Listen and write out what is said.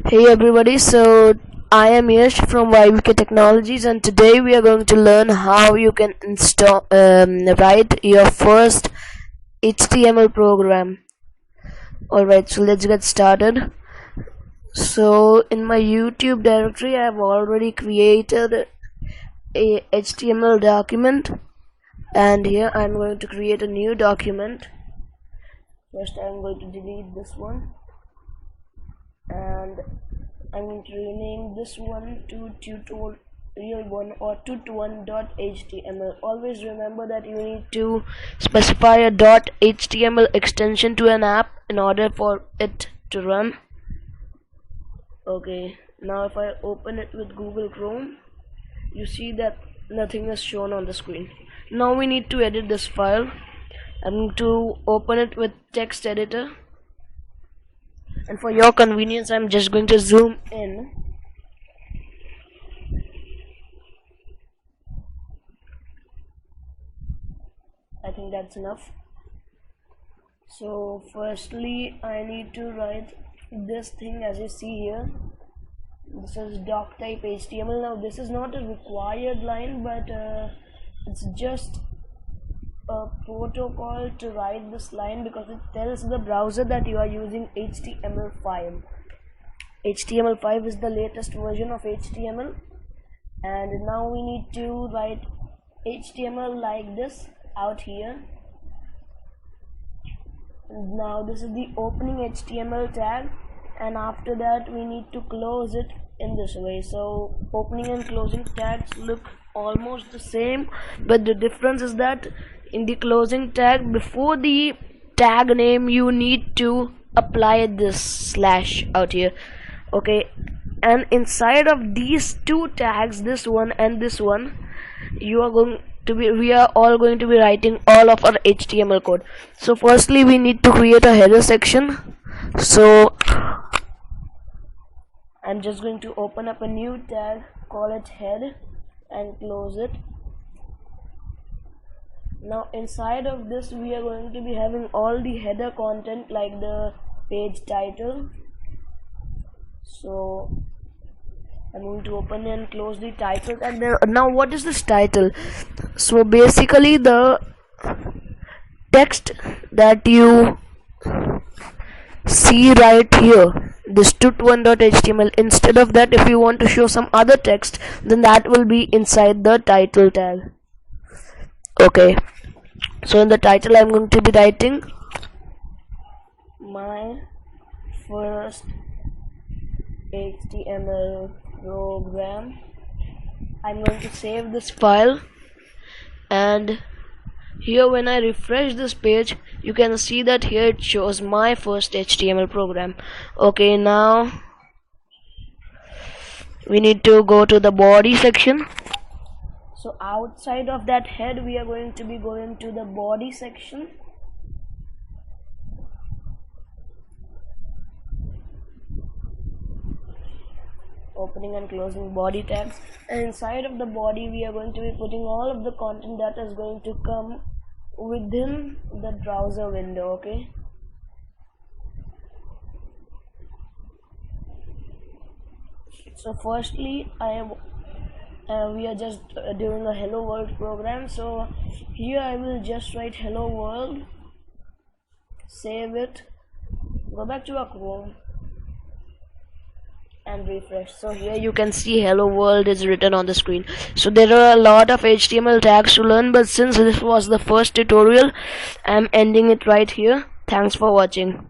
Hey everybody, so I am Yash from YVK Technologies, and today we are going to learn how you can write your first HTML program. Alright, so let's get started. So in my YouTube directory I have already created a HTML document, and here I'm going to create a new document. First I'm going to delete this one, and I'm going to rename this one to tutorial1 or tut1.html. Always remember that you need to specify a .html extension to an app in order for it to run. Okay, now if I open it with Google Chrome, you see that nothing is shown on the screen. Now we need to edit this file. I'm going to open it with text editor, and for your convenience I'm just going to zoom in. I think that's enough. So firstly I need to write this thing. As you see here, this is doc type HTML. Now this is not a required line, but it's just a protocol to write this line because it tells the browser that you are using HTML5. HTML5 is the latest version of HTML, and now we need to write HTML like this out here. Now this is the opening HTML tag, and after that we need to close it in this way. So opening and closing tags look almost the same, but the difference is that in the closing tag, before the tag name, you need to apply this slash out here. Okay, and inside of these two tags, this one and this one, we are all going to be writing all of our HTML code. So firstly we need to create a header section. So I'm just going to open up a new tag, call it head, and close it. Now inside of this we are going to be having all the header content, like the page title. So I'm going to open and close the title, and now what is this title? So basically the text that you see right here, this tut1.html, instead of that, if you want to show some other text, then that will be inside the title tag. Okay, so in the title I'm going to be writing my first HTML program. I'm going to save this file, and here when I refresh this page, you can see that here it shows my first HTML program. Okay, now we need to go to the body section. So outside of that head, we are going to be going to the body section. Opening and closing body tags, and inside of the body we are going to be putting all of the content that is going to come within the browser window. Okay, so firstly we are just doing a hello world program. So here I will just write hello world, save it, go back to our Chrome and refresh. So here you can see hello world is written on the screen. So there are a lot of HTML tags to learn, but since this was the first tutorial, I'm ending it right here. Thanks for watching.